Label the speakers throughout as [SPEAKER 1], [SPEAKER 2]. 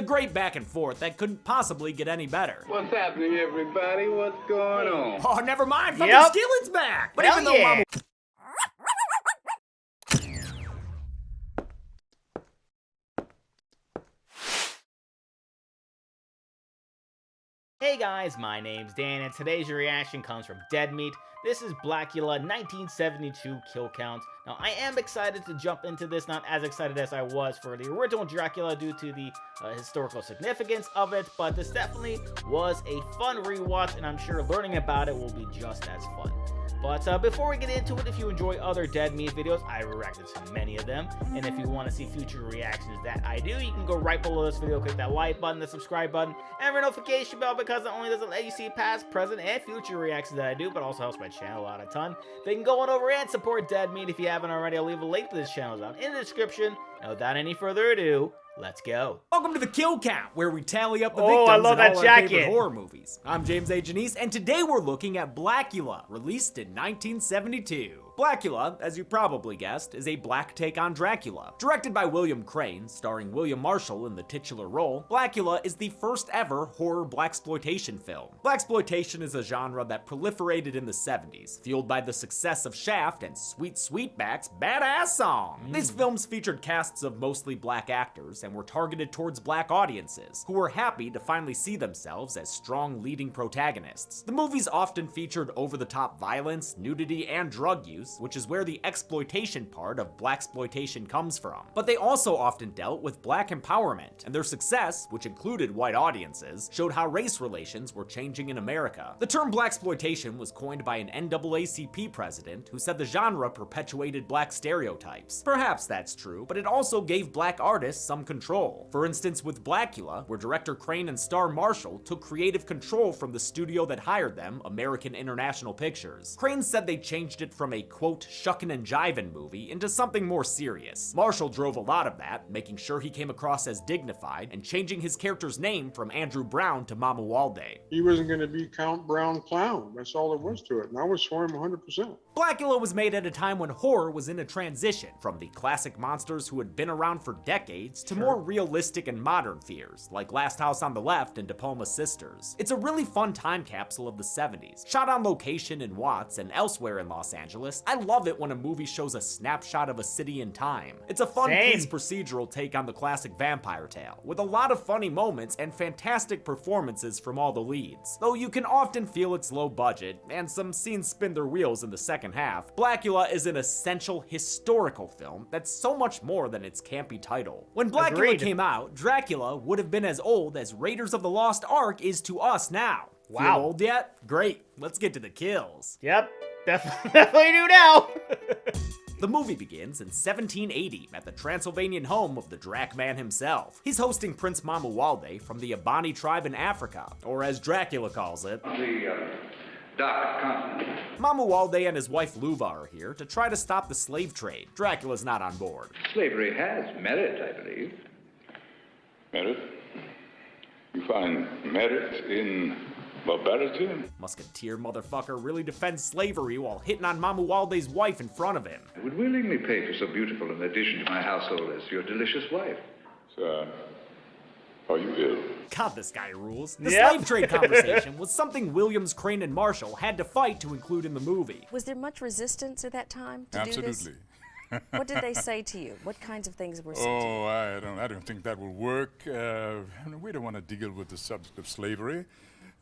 [SPEAKER 1] great back and forth that couldn't possibly get any better.
[SPEAKER 2] What's happening, everybody? What's going on?
[SPEAKER 1] Oh, never mind, fucking Skillet's back! But even though Mama...
[SPEAKER 3] Hey guys, my name's Dan, and today's reaction comes from Dead Meat. This is Blacula 1972 kill count. Now, I am excited to jump into this, not as excited as I was for the original Dracula due to the historical significance of it, but this definitely was a fun rewatch, and I'm sure learning about it will be just as fun. But before we get into it, if you enjoy other Dead Meat videos, I reacted to many of them, and if you want to see future reactions that I do, you can go right below this video, click that like button, the subscribe button, and the notification bell, because not only does it let you see past, present, and future reactions that I do, but also helps my channel out a ton. They can go on over and support Dead Meat if you haven't already. I'll leave a link to this channel down in the description. And without any further ado, let's go.
[SPEAKER 1] Welcome to the Kill Count, where we tally up the victims in all our favorite horror movies. I'm James A. Janice, and today we're looking at Blacula, released in 1972. Blacula, as you probably guessed, is a black take on Dracula. Directed by William Crane, starring William Marshall in the titular role, Blacula is the first ever horror blaxploitation film. Blaxploitation is a genre that proliferated in the 70s, fueled by the success of Shaft and Sweet Sweetback's badass song. These films featured casts of mostly black actors and were targeted towards black audiences, who were happy to finally see themselves as strong leading protagonists. The movies often featured over-the-top violence, nudity, and drug use, which is where the exploitation part of blaxploitation comes from. But they also often dealt with black empowerment, and their success, which included white audiences, showed how race relations were changing in America. The term blaxploitation was coined by an NAACP president who said the genre perpetuated black stereotypes. Perhaps that's true, but it also gave black artists some control. For instance, with Blacula, where director Crane and star Marshall took creative control from the studio that hired them, American International Pictures. Crane said they changed it from a quote, shuckin' and jivin' movie into something more serious. Marshall drove a lot of that, making sure he came across as dignified and changing his character's name from Andrew Brown to Mamuwalde.
[SPEAKER 4] He wasn't going to be Count Brown Clown. That's all there was to it, and I was for him 100%.
[SPEAKER 1] Blacula was made at a time when horror was in a transition from the classic monsters who had been around for decades to more realistic and modern fears, like Last House on the Left and De Palma's Sisters. It's a really fun time capsule of the 70s, shot on location in Watts and elsewhere in Los Angeles. I love it when a movie shows a snapshot of a city in time. It's a fun police procedural take on the classic vampire tale, with a lot of funny moments and fantastic performances from all the leads. Though you can often feel its low budget, and some scenes spin their wheels in the second half, Blacula is an essential historical film that's so much more than its campy title. When Blacula came out, Dracula would have been as old as Raiders of the Lost Ark is to us now.
[SPEAKER 3] Wow.
[SPEAKER 1] Feel old yet? Great, let's get to the kills.
[SPEAKER 3] Yep, definitely do now.
[SPEAKER 1] The movie begins in 1780 at the Transylvanian home of the Drac Man himself. He's hosting Prince Mamuwalde from the Abani tribe in Africa, or as Dracula calls it,
[SPEAKER 2] The dark continent.
[SPEAKER 1] Mamuwalde and his wife Luva are here to try to stop the slave trade. Dracula's not on board.
[SPEAKER 2] Slavery has merit, I believe.
[SPEAKER 5] Merit? You find merit in barbarity?
[SPEAKER 1] Musketeer motherfucker really defends slavery while hitting on Mamuwalde's wife in front of him.
[SPEAKER 2] I would willingly pay for so beautiful an addition to my household as your delicious wife.
[SPEAKER 5] Sir, are you ill?
[SPEAKER 1] God, this guy rules. The slave trade conversation was something Williams, Crane, and Marshall had to fight to include in the movie.
[SPEAKER 6] Was there much resistance at that time to do this?
[SPEAKER 5] Absolutely.
[SPEAKER 6] What did they say to you? What kinds of things were said to you?
[SPEAKER 5] Oh, I don't think that will work. We don't want to deal with the subject of slavery.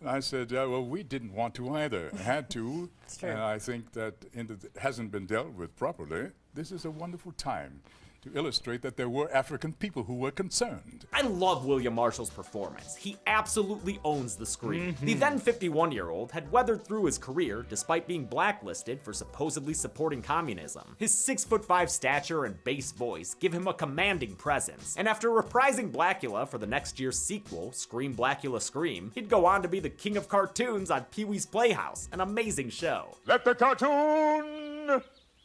[SPEAKER 5] And I said, well, we didn't want to either. Had to.
[SPEAKER 6] It's true.
[SPEAKER 5] And I think that it hasn't been dealt with properly. This is a wonderful time to illustrate that there were African people who were concerned.
[SPEAKER 1] I love William Marshall's performance. He absolutely owns the screen. The then 51-year-old had weathered through his career despite being blacklisted for supposedly supporting communism. His 6'5" stature and bass voice give him a commanding presence. And after reprising Blacula for the next year's sequel, Scream Blacula Scream, he'd go on to be the king of cartoons on Pee-wee's Playhouse, an amazing show.
[SPEAKER 5] Let the cartoon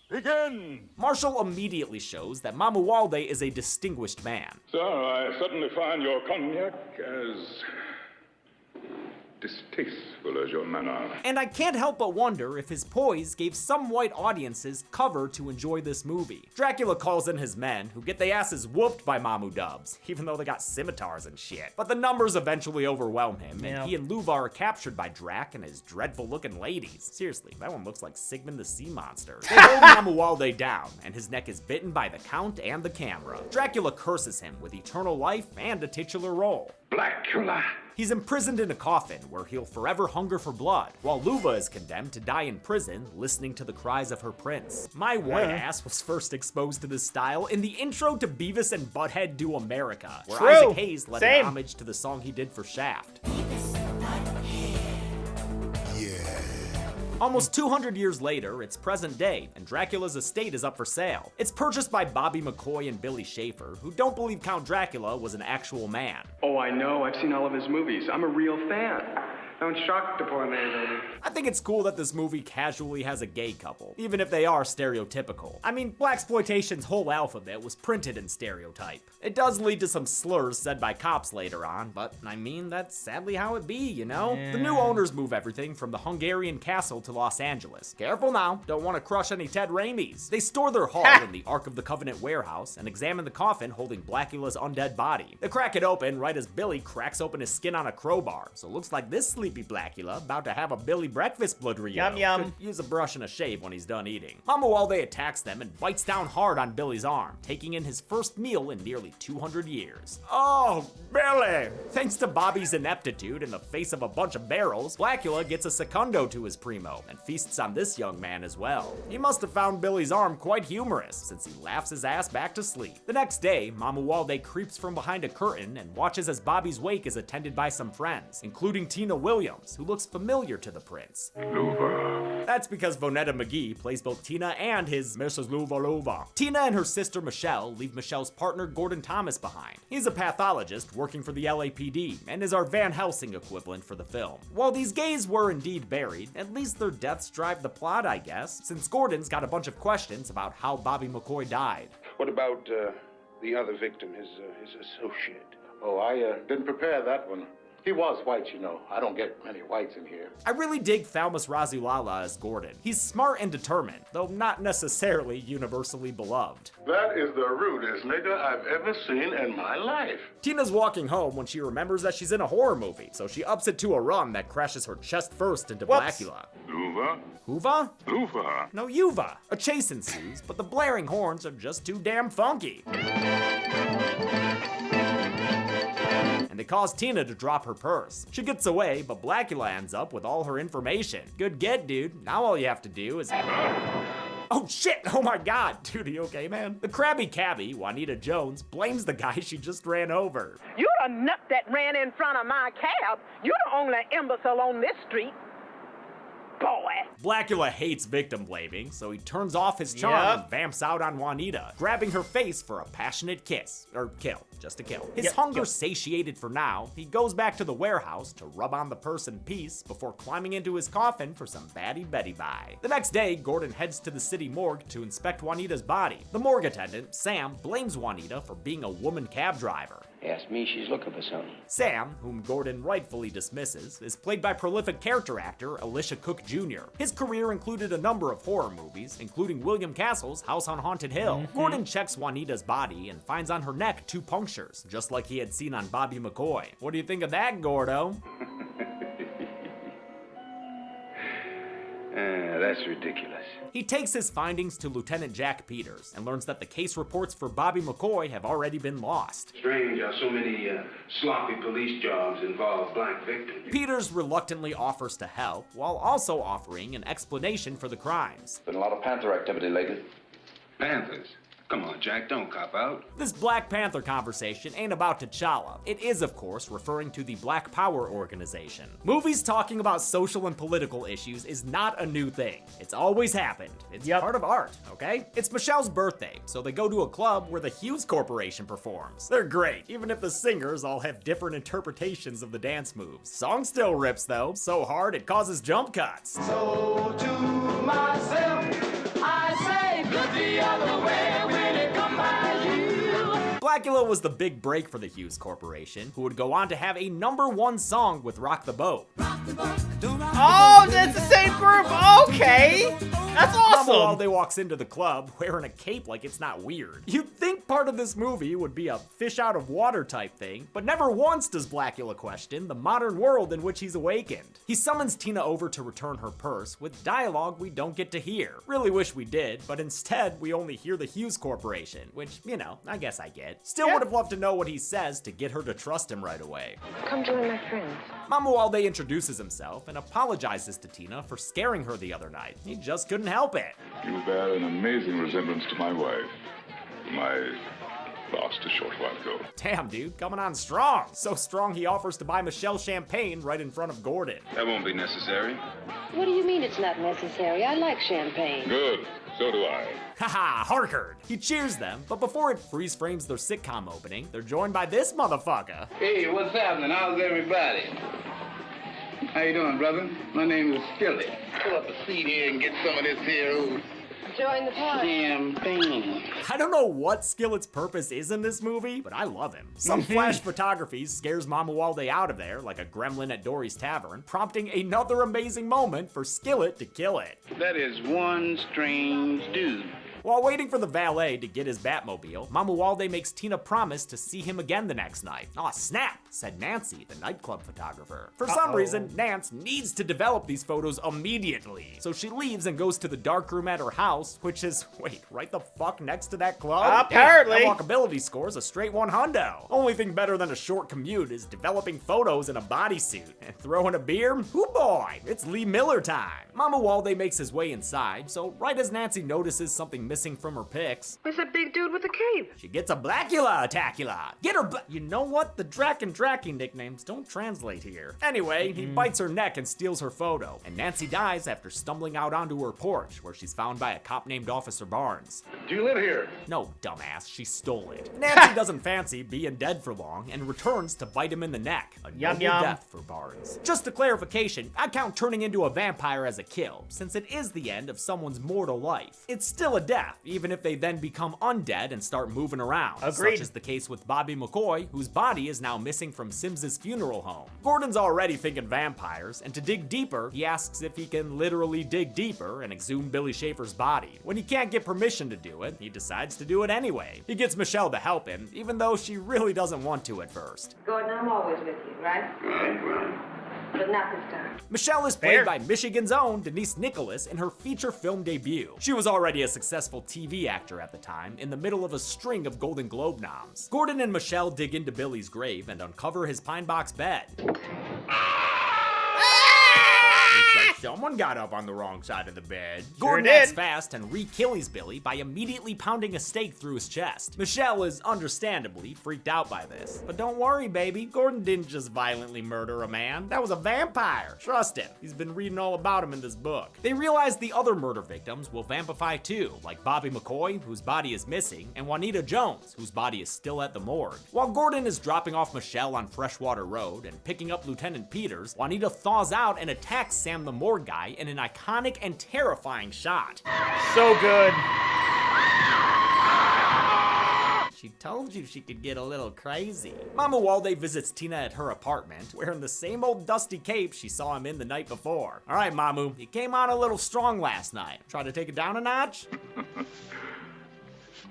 [SPEAKER 5] begin!
[SPEAKER 1] Marshall immediately shows that Mamuwalde is a distinguished man.
[SPEAKER 5] Sir, I suddenly find your cognac as
[SPEAKER 2] distasteful as your manner.
[SPEAKER 1] And I can't help but wonder if his poise gave some white audiences cover to enjoy this movie. Dracula calls in his men, who get their asses whooped by Mamu Dubs, even though they got scimitars and shit. But the numbers eventually overwhelm him, and he and Luva are captured by Drac and his dreadful-looking ladies. Seriously, that one looks like Sigmund the Sea Monster. They hold Mamuwalde down, and his neck is bitten by the Count and the camera. Dracula curses him with eternal life and a titular role.
[SPEAKER 2] Blacula!
[SPEAKER 1] He's imprisoned in a coffin where he'll forever hunger for blood, while Luva is condemned to die in prison listening to the cries of her prince. My white ass was first exposed to this style in the intro to Beavis and Butthead Do America, where Isaac Hayes led an homage to the song he did for Shaft. Almost 200 years later, it's present day, and Dracula's estate is up for sale. It's purchased by Bobby McCoy and Billy Schaefer, who don't believe Count Dracula was an actual man.
[SPEAKER 7] Oh, I know. I've seen all of his movies. I'm a real fan. Don't shock the poor man, baby.
[SPEAKER 1] I think it's cool that this movie casually has a gay couple, even if they are stereotypical. I mean, blaxploitation's whole alphabet was printed in stereotype. It does lead to some slurs said by cops later on, but I mean, that's sadly how it be, you know? The new owners move everything from the Hungarian castle to Los Angeles. Careful now, don't want to crush any Ted Raimis. They store their haul in the Ark of the Covenant warehouse and examine the coffin holding Blacula's undead body. They crack it open right as Billy cracks open his skin on a crowbar, so it looks like this sleepy Blacula about to have a Billy breakfast blood reunion.
[SPEAKER 3] Yum yum.
[SPEAKER 1] Could use a brush and a shave when he's done eating. Mamuwalde attacks them and bites down hard on Billy's arm, taking in his first meal in nearly 200 years. Oh, Billy! Thanks to Bobby's ineptitude in the face of a bunch of barrels, Blacula gets a secundo to his primo and feasts on this young man as well. He must have found Billy's arm quite humorous, since he laughs his ass back to sleep. The next day, Mamuwalde creeps from behind a curtain and watches as Bobby's wake is attended by some friends, including Tina Williams, who looks familiar to the prince.
[SPEAKER 2] Luva.
[SPEAKER 1] That's because Vonetta McGee plays both Tina and his Mrs. Luva. Tina and her sister Michelle leave Michelle's partner Gordon Thomas behind. He's a pathologist working for the LAPD and is our Van Helsing equivalent for the film. While these gays were indeed buried, at least their deaths drive the plot, I guess, since Gordon's got a bunch of questions about how Bobby McCoy died.
[SPEAKER 8] What about the other victim, his associate? Oh, I didn't prepare that one. He was white, you know. I don't get many whites in here.
[SPEAKER 1] I really dig Thalmus Razulala as Gordon. He's smart and determined, though not necessarily universally beloved.
[SPEAKER 8] That is the rudest nigga I've ever seen in my life.
[SPEAKER 1] Tina's walking home when she remembers that she's in a horror movie, so she ups it to a run that crashes her chest first into Blacula.
[SPEAKER 2] Luva?
[SPEAKER 1] Huva?
[SPEAKER 2] Luva.
[SPEAKER 1] No, Yuva. A chase ensues, but the blaring horns are just too damn funky. And they cause Tina to drop her purse. She gets away, but Blacula ends up with all her information. Good get, dude. Now all you have to do is... Oh shit! Oh my god! Dude, are you okay, man? The crabby cabbie, Juanita Jones, blames the guy she just ran over.
[SPEAKER 9] You're the nut that ran in front of my cab. You're the only imbecile on this street. Boy.
[SPEAKER 1] Blacula hates victim blaming, so he turns off his charm and vamps out on Juanita, grabbing her face for a passionate kiss. Or kill. Just a kill. His hunger satiated for now, he goes back to the warehouse to rub on the purse in peace before climbing into his coffin for some Batty Betty bye. The next day, Gordon heads to the city morgue to inspect Juanita's body. The morgue attendant, Sam, blames Juanita for being a woman cab driver.
[SPEAKER 10] Ask me, she's looking for something.
[SPEAKER 1] Sam, whom Gordon rightfully dismisses, is played by prolific character actor Elisha Cook Jr. His career included a number of horror movies, including William Castle's House on Haunted Hill. Gordon checks Juanita's body and finds on her neck 2 punctures, just like he had seen on Bobby McCoy. What do you think of that, Gordo?
[SPEAKER 2] That's ridiculous.
[SPEAKER 1] He takes his findings to Lieutenant Jack Peters and learns that the case reports for Bobby McCoy have already been lost.
[SPEAKER 8] Strange how so many sloppy police jobs involve black victims.
[SPEAKER 1] Peters reluctantly offers to help, while also offering an explanation for the crimes.
[SPEAKER 10] Been a lot of Panther activity lately.
[SPEAKER 8] Panthers? Come on, Jack, don't cop out.
[SPEAKER 1] This Black Panther conversation ain't about T'Challa. It is, of course, referring to the Black Power organization. Movies talking about social and political issues is not a new thing. It's always happened. It's part of art, okay? It's Michelle's birthday, so they go to a club where the Hughes Corporation performs. They're great, even if the singers all have different interpretations of the dance moves. Song still rips, though, so hard it causes jump cuts.
[SPEAKER 11] So to myself, I say, look the other way when it comes by you.
[SPEAKER 1] Blacula was the big break for the Hughes Corporation, who would go on to have a #1 song with Rock the Boat.
[SPEAKER 3] Oh, that's the same group. Okay, that's awesome.
[SPEAKER 1] Mama Walde walks into the club wearing a cape like it's not weird. You'd think part of this movie would be a fish out of water type thing, but never once does Blacula question the modern world in which he's awakened. He summons Tina over to return her purse with dialogue we don't get to hear. Really wish we did, but instead we only hear the Hughes Corporation, which, you know, I guess I get. Still would have loved to know what he says to get her to trust him right away.
[SPEAKER 9] Come join my friends.
[SPEAKER 1] Mama Walde introduces himself and apologizes to Tina for scaring her the other night. He just couldn't help it.
[SPEAKER 2] You bear an amazing resemblance to my wife, whom I lost a short while ago.
[SPEAKER 1] Damn, dude, coming on strong. So strong he offers to buy Michelle champagne right in front of Gordon.
[SPEAKER 10] That won't be necessary.
[SPEAKER 11] What do you mean it's not necessary? I like champagne.
[SPEAKER 2] Good. So do I.
[SPEAKER 1] Haha, Harkard. He cheers them, but before it freeze frames their sitcom opening, they're joined by this motherfucker.
[SPEAKER 8] Hey, what's happening? How's everybody? How you doing, brother? My name is Skillet. Pull up a seat here and get some of this here
[SPEAKER 11] Join the party.
[SPEAKER 8] champagne.
[SPEAKER 1] I don't know what Skillet's purpose is in this movie, but I love him. Some flash photography scares Mama Walde out of there like a gremlin at Dory's Tavern, prompting another amazing moment for Skillet to kill it.
[SPEAKER 8] That is one strange dude.
[SPEAKER 1] While waiting for the valet to get his Batmobile, Mama Walde makes Tina promise to see him again the next night. Aw, snap, said Nancy, the nightclub photographer. For some reason, Nance needs to develop these photos immediately. So she leaves and goes to the darkroom at her house, which is, wait, right the fuck next to that club?
[SPEAKER 3] Apparently.
[SPEAKER 1] That walkability score's a straight 100. Only thing better than a short commute is developing photos in a bodysuit. And throwing a beer? Hoo boy, it's Lee Miller time. Mama Walde makes his way inside, so right as Nancy notices something missing from her pics,
[SPEAKER 9] Where's that big dude with the cape?
[SPEAKER 1] she gets a Blacula-tacula. Get her You know what? The Drac and Dracky nicknames don't translate here. Anyway, he bites her neck and steals her photo, and Nancy dies after stumbling out onto her porch, where she's found by a cop named Officer Barnes.
[SPEAKER 8] Do you live here?
[SPEAKER 1] No, dumbass, she stole it. Nancy doesn't fancy being dead for long and returns to bite him in the neck. A noble death for Barnes. Just a clarification, I count turning into a vampire as a kill, since it is the end of someone's mortal life. It's still a death, even if they then become undead and start moving around.
[SPEAKER 3] Agreed.
[SPEAKER 1] Such is the case with Bobby McCoy, whose body is now missing from Sims's funeral home. Gordon's already thinking vampires, and to dig deeper, he asks if he can literally dig deeper and exhume Billy Schaefer's body. When he can't get permission to do it, he decides to do it anyway. He gets Michelle to help him, even though she really doesn't want to at first.
[SPEAKER 11] Gordon, I'm always with you, right?
[SPEAKER 8] Right.
[SPEAKER 11] But not this time.
[SPEAKER 1] Michelle is played by Michigan's own Denise Nicholas in her feature film debut. She was already a successful TV actor at the time, in the middle of a string of Golden Globe noms. Gordon and Michelle dig into Billy's grave and uncover his pine box bed. Looks like someone got up on the wrong side of the bed. Gordon acts fast and re-kills Billy by immediately pounding a stake through his chest. Michelle is understandably freaked out by this. But don't worry, baby. Gordon didn't just violently murder a man. That was a vampire. Trust him. He's been reading all about him in this book. They realize the other murder victims will vampify too, like Bobby McCoy, whose body is missing, and Juanita Jones, whose body is still at the morgue. While Gordon is dropping off Michelle on Freshwater Road and picking up Lieutenant Peters, Juanita thaws out and attacks Sam the morgue guy in an iconic and terrifying shot.
[SPEAKER 3] So good.
[SPEAKER 1] She told you she could get a little crazy. Mama Walde visits Tina at her apartment, wearing the same old dusty cape she saw him in the night before. All right, Mamu, you came on a little strong last night. Try to take it down a notch?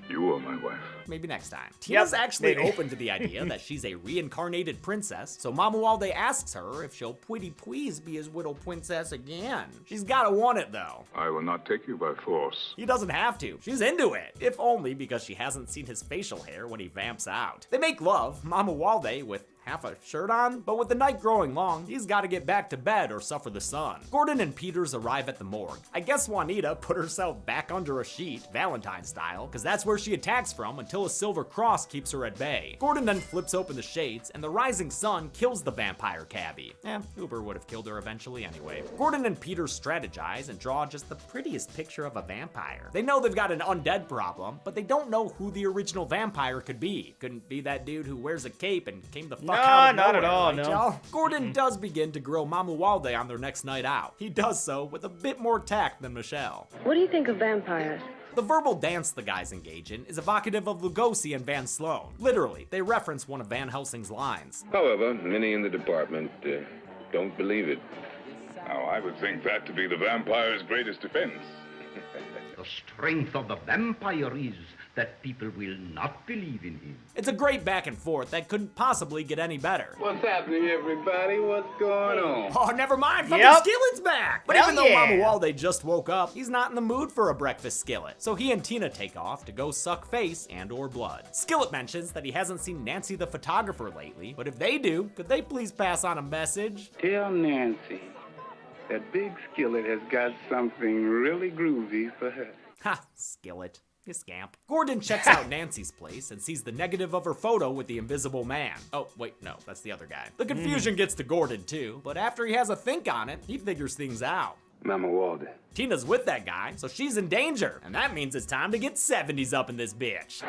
[SPEAKER 2] You are my wife.
[SPEAKER 1] Maybe next time. Tina's actually open to the idea that she's a reincarnated princess, so Mama Walde asks her if she'll pretty please be his widow princess again. She's gotta want it though.
[SPEAKER 2] I will not take you by force.
[SPEAKER 1] He doesn't have to. She's into it. If only because she hasn't seen his facial hair when he vamps out. They make love, Mama Walde with half a shirt on, but with the night growing long, he's got to get back to bed or suffer the sun. Gordon and Peters arrive at the morgue. I guess Juanita put herself back under a sheet, Valentine style, because that's where she attacks from until a silver cross keeps her at bay. Gordon then flips open the shades, and the rising sun kills the vampire cabbie. Uber would have killed her eventually anyway. Gordon and Peters strategize and draw just the prettiest picture of a vampire. They know they've got an undead problem, but they don't know who the original vampire could be. Couldn't be that dude who wears a cape and came the fuck out of
[SPEAKER 3] not
[SPEAKER 1] nowhere,
[SPEAKER 3] at all,
[SPEAKER 1] right,
[SPEAKER 3] no.
[SPEAKER 1] y'all? Gordon does begin to grill Mama Walde on their next night out. He does so with a bit more tact than Michelle.
[SPEAKER 11] What do you think of vampires?
[SPEAKER 1] The verbal dance the guys engage in is evocative of Lugosi and Van Sloan. Literally, they reference one of Van Helsing's lines.
[SPEAKER 2] However, many in the department don't believe it. Now, I would think that to be the vampire's greatest defense.
[SPEAKER 12] The strength of the vampire is that people will not believe in him.
[SPEAKER 1] It's a great back and forth that couldn't possibly get any better.
[SPEAKER 13] What's happening, everybody? What's going on?
[SPEAKER 1] Oh, never mind. Fucking Skillet's back. But even though Mama Walde just woke up, he's not in the mood for a breakfast skillet. So he and Tina take off to go suck face and or blood. Skillet mentions that he hasn't seen Nancy the photographer lately, but if they do, could they please pass on a message?
[SPEAKER 13] Tell Nancy that Big Skillet has got something really groovy for her.
[SPEAKER 1] Ha, Skillet. You scamp. Gordon checks out Nancy's place and sees the negative of her photo with the invisible man. Oh, wait, no, that's the other guy. The confusion gets to Gordon too, but after he has a think on it, he figures things out.
[SPEAKER 13] Mama Walde.
[SPEAKER 1] Tina's with that guy, so she's in danger, and that means it's time to get 70s up in this bitch.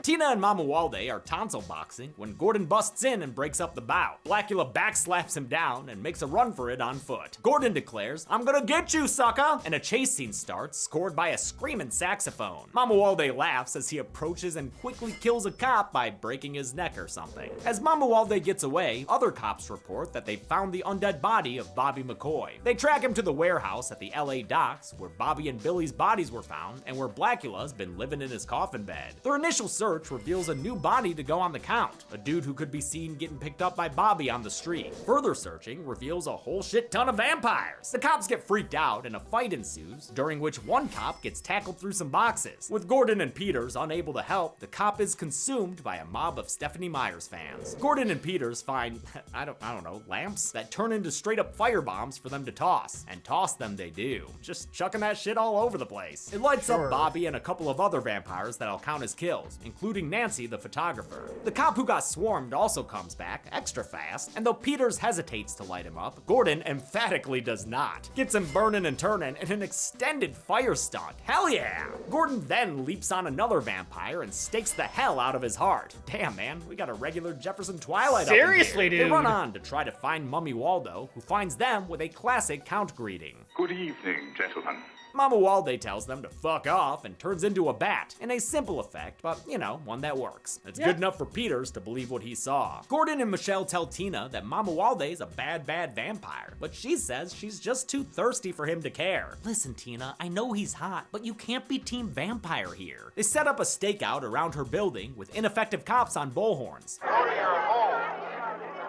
[SPEAKER 1] Tina and Mama Walde are tonsil boxing when Gordon busts in and breaks up the bout. Blacula backslaps him down and makes a run for it on foot. Gordon declares, "I'm gonna get you, sucker!" And a chase scene starts, scored by a screaming saxophone. Mama Walde laughs as he approaches and quickly kills a cop by breaking his neck or something. As Mama Walde gets away, other cops report that they found the undead body of Bobby McCoy. They track him to the warehouse at the LA docks where Bobby and Billy's bodies were found and where Blacula's been living in his coffin bed. Their initial search reveals a new body to go on the count, a dude who could be seen getting picked up by Bobby on the street. Further searching reveals a whole shit ton of vampires. The cops get freaked out and a fight ensues, during which one cop gets tackled through some boxes. With Gordon and Peters unable to help, the cop is consumed by a mob of Stephanie Meyer's fans. Gordon and Peters find, I don't know, lamps that turn into straight up firebombs for them to toss, and toss them they do, just chucking that shit all over the place. It lights up Bobby and a couple of other vampires that I'll count as kills, including Nancy the photographer. The cop who got swarmed also comes back extra fast, and though Peters hesitates to light him up, Gordon emphatically does not. Gets him burning and turning in an extended fire stunt. Hell yeah! Gordon then leaps on another vampire and stakes the hell out of his heart. Damn, man, we got a regular Jefferson Twilight
[SPEAKER 3] Seriously,
[SPEAKER 1] up in here.
[SPEAKER 3] dude.
[SPEAKER 1] They run on to try to find Mummy Waldo, who finds them with a classic count greeting.
[SPEAKER 2] Good evening, gentlemen.
[SPEAKER 1] Mama Walde tells them to fuck off and turns into a bat, in a simple effect, but, you know, one that works. It's good enough for Peters to believe what he saw. Gordon and Michelle tell Tina that Mama Walde's a bad vampire, but she says she's just too thirsty for him to care. Listen, Tina, I know he's hot, but you can't be team vampire here. They set up a stakeout around her building with ineffective cops on bullhorns.
[SPEAKER 8] Go to your home.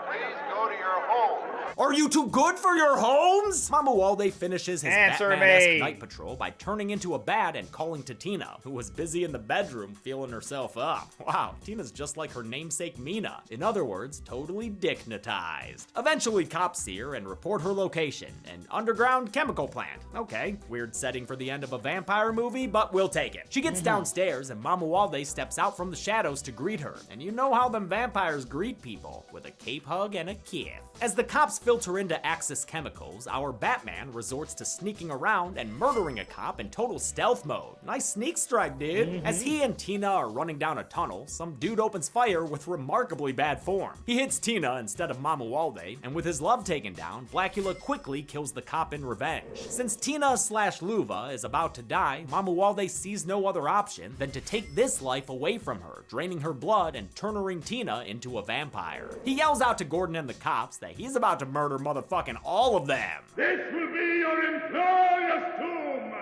[SPEAKER 8] Please go to your home.
[SPEAKER 1] Are you too good for your homes? Mama Walde finishes his Batman-esque night patrol by turning into a bat and calling to Tina, who was busy in the bedroom feeling herself up. Wow, Tina's just like her namesake Mina. In other words, totally dignitized. Eventually, cops see her and report her location, an underground chemical plant. Okay, weird setting for the end of a vampire movie, but we'll take it. She gets downstairs and Mama Walde steps out from the shadows to greet her. And you know how them vampires greet people, with a cape hug and a kiss. As the cops filter into Axis Chemicals, our Batman resorts to sneaking around and murdering a cop in total stealth mode. Nice sneak strike, dude. As he and Tina are running down a tunnel, some dude opens fire with remarkably bad form. He hits Tina instead of Mama Walde, and with his love taken down, Blacula quickly kills the cop in revenge. Since Tina/Luva is about to die, Mama Walde sees no other option than to take this life away from her, draining her blood and turning Tina into a vampire. He yells out to Gordon and the cops that he's about to murder motherfucking all of them.
[SPEAKER 14] This will be your employer's tomb!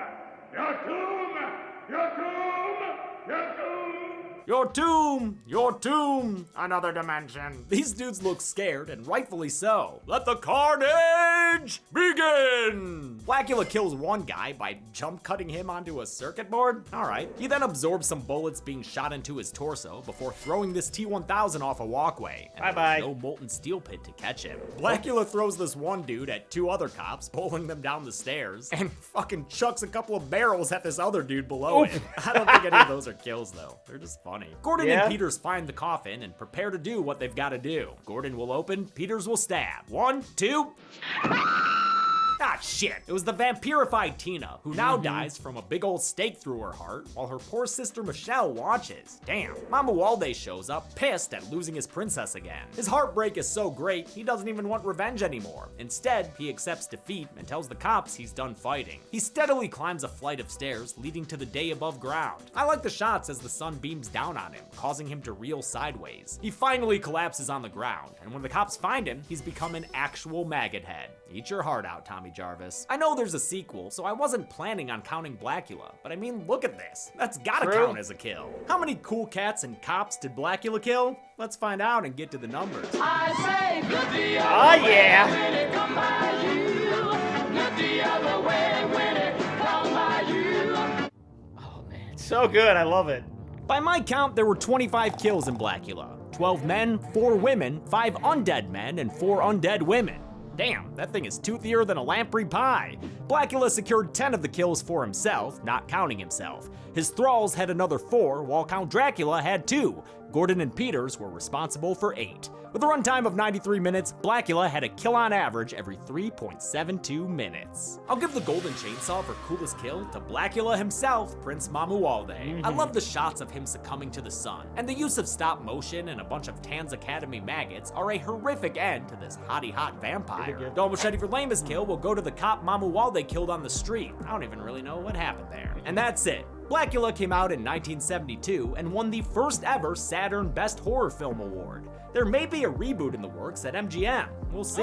[SPEAKER 14] Your tomb! Your tomb! Your tomb!
[SPEAKER 1] Your tomb! Your tomb! Another dimension. These dudes look scared, and rightfully so. Let the carnage begin! Blacula kills one guy by jump cutting him onto a circuit board. Alright. He then absorbs some bullets being shot into his torso before throwing this T-1000 off a walkway. And there's no molten steel pit to catch him. Blacula throws this one dude at two other cops, bowling them down the stairs, and fucking chucks a couple of barrels at this other dude below him. I don't think any of those are kills, though. They're just funny. Gordon and Peters find the coffin and prepare to do what they've got to do. Gordon will open, Peters will stab. 1, 2... Ah, shit. It was the vampirified Tina, who now dies from a big old stake through her heart, while her poor sister Michelle watches. Damn. Mamuwalde shows up, pissed at losing his princess again. His heartbreak is so great, he doesn't even want revenge anymore. Instead, he accepts defeat and tells the cops he's done fighting. He steadily climbs a flight of stairs leading to the day above ground. I like the shots as the sun beams down on him, causing him to reel sideways. He finally collapses on the ground, and when the cops find him, he's become an actual maggot head. Eat your heart out, Tommy Jarvis. I know there's a sequel, so I wasn't planning on counting Blacula, but I mean, look at this. That's gotta count as a kill. How many cool cats and cops did Blacula kill? Let's find out and get to the numbers.
[SPEAKER 3] Oh yeah! Oh man, it's so good, I love it.
[SPEAKER 1] By my count, there were 25 kills in Blacula. 12 men, 4 women, 5 undead men, and 4 undead women. Damn, that thing is toothier than a lamprey pie. Blacula secured 10 of the kills for himself, not counting himself. His thralls had another 4, while Count Dracula had 2. Gordon and Peters were responsible for 8. With a runtime of 93 minutes, Blacula had a kill on average every 3.72 minutes. I'll give the golden chainsaw for coolest kill to Blacula himself, Prince Mamuwalde. I love the shots of him succumbing to the sun, and the use of stop motion and a bunch of Tan's Academy maggots are a horrific end to this hottie hot vampire. Dull Machete for lamest kill will go to the cop Mamuwalde killed on the street. I don't even really know what happened there. And that's it. Blacula came out in 1972 and won the first ever Saturn Best Horror Film Award. There may be a reboot in the works at MGM. We'll see.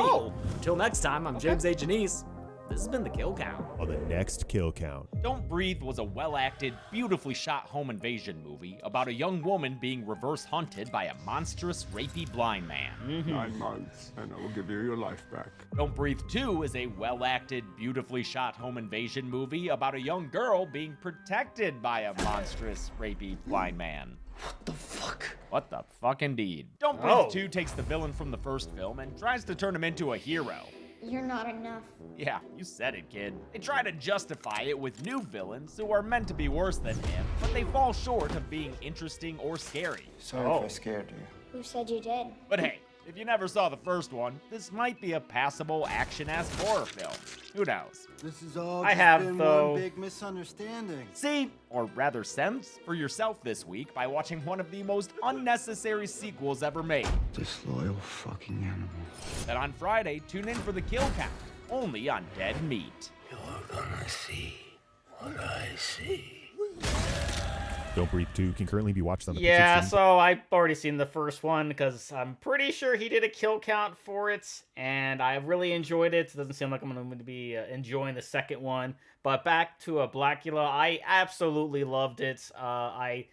[SPEAKER 1] Until next time, I'm James A. Janice. This has been the Kill Count.
[SPEAKER 15] On the next Kill Count.
[SPEAKER 1] Don't Breathe was a well-acted, beautifully shot home invasion movie about a young woman being reverse hunted by a monstrous, rapey blind man.
[SPEAKER 4] 9 months, and I will give you your life back.
[SPEAKER 1] Don't Breathe 2 is a well-acted, beautifully shot home invasion movie about a young girl being protected by a monstrous, rapey blind man.
[SPEAKER 3] What the fuck?
[SPEAKER 1] What the fuck indeed. Don't Breathe 2 takes the villain from the first film and tries to turn him into a hero.
[SPEAKER 16] You're not enough.
[SPEAKER 1] Yeah, you said it, kid. They try to justify it with new villains who are meant to be worse than him, but they fall short of being interesting or scary.
[SPEAKER 10] Sorry if I scared you.
[SPEAKER 16] Who said you did?
[SPEAKER 1] But hey, if you never saw the first one, this might be a passable action-ass horror film. Who knows?
[SPEAKER 17] This is all
[SPEAKER 3] I
[SPEAKER 17] just
[SPEAKER 3] have,
[SPEAKER 17] been
[SPEAKER 3] though.
[SPEAKER 17] one big misunderstanding.
[SPEAKER 1] See, or rather sense, for yourself this week by watching one of the most unnecessary sequels ever made.
[SPEAKER 10] Disloyal fucking animal.
[SPEAKER 1] Then on Friday, tune in for the Kill Count, only on Dead Meat.
[SPEAKER 10] You're gonna see what I see.
[SPEAKER 15] Don't Breathe 2 can currently be watched on the
[SPEAKER 3] Yeah,
[SPEAKER 15] P16.
[SPEAKER 3] so I've already seen the first one because I'm pretty sure he did a kill count for it, and I really enjoyed it. It doesn't seem like I'm going to be enjoying the second one. But back to Blacula, I absolutely loved it. I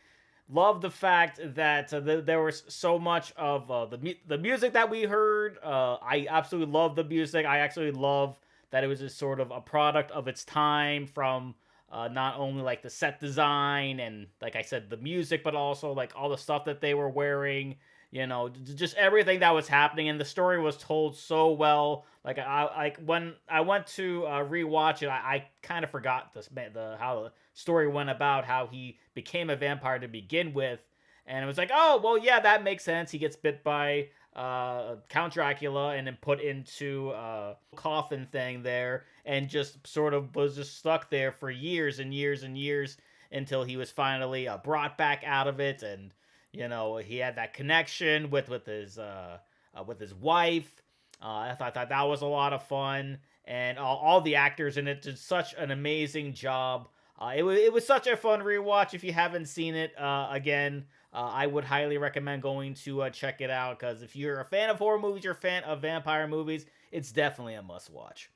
[SPEAKER 3] love the fact that there was so much of the music that we heard. I absolutely love the music. I actually love that it was just sort of a product of its time from not only like the set design and, like I said, the music, but also like all the stuff that they were wearing, you know, just everything that was happening. And the story was told so well. Like when I went to rewatch it, I kind of forgot how the story went about how he became a vampire to begin with. And it was like, oh, well, yeah, that makes sense. He gets bit by Count Dracula and then put into a coffin thing there and just sort of was just stuck there for years and years and years until he was finally brought back out of it. And, you know, he had that connection with his wife. I thought that was a lot of fun, and all the actors in it did such an amazing job. It was such a fun rewatch. If you haven't seen it, again, I would highly recommend going to check it out, because if you're a fan of horror movies, you're a fan of vampire movies, it's definitely a must-watch.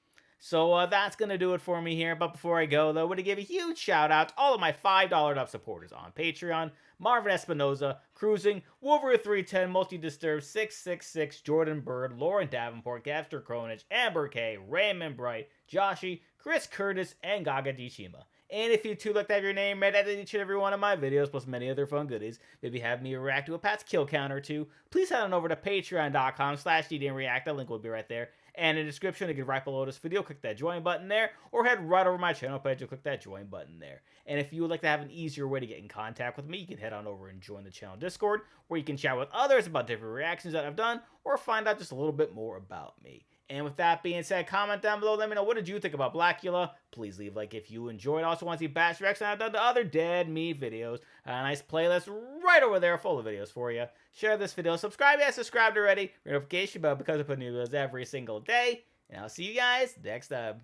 [SPEAKER 3] So that's going to do it for me here. But before I go, though, I want to give a huge shout-out to all of my $5 up supporters on Patreon. Marvin Espinoza, Cruising, Wolverine310, Multi-Disturbed, 666, Jordan Bird, Lauren Davenport, Gavster Kronich, Amber K, Raymond Bright, Joshi, Chris Curtis, and Gaga Dichima. And if you too like to have your name read at each and every one of my videos, plus many other fun goodies, maybe have me react to a Pat's Kill Count or two, please head on over to patreon.com/ddnreact. The link will be right there. And in the description, you can right below this video, click that join button there, or head right over my channel page and click that join button there. And if you would like to have an easier way to get in contact with me, you can head on over and join the channel Discord, where you can chat with others about different reactions that I've done, or find out just a little bit more about me. And with that being said, comment down below. Let me know, what did you think about Blacula? Please leave a like if you enjoyed. Also want to see Bash Rex, and I've done the other Dead Meat videos. A nice playlist right over there full of videos for you. Share this video. Subscribe if you subscribed already. Notification bell because I put new videos every single day. And I'll see you guys next time.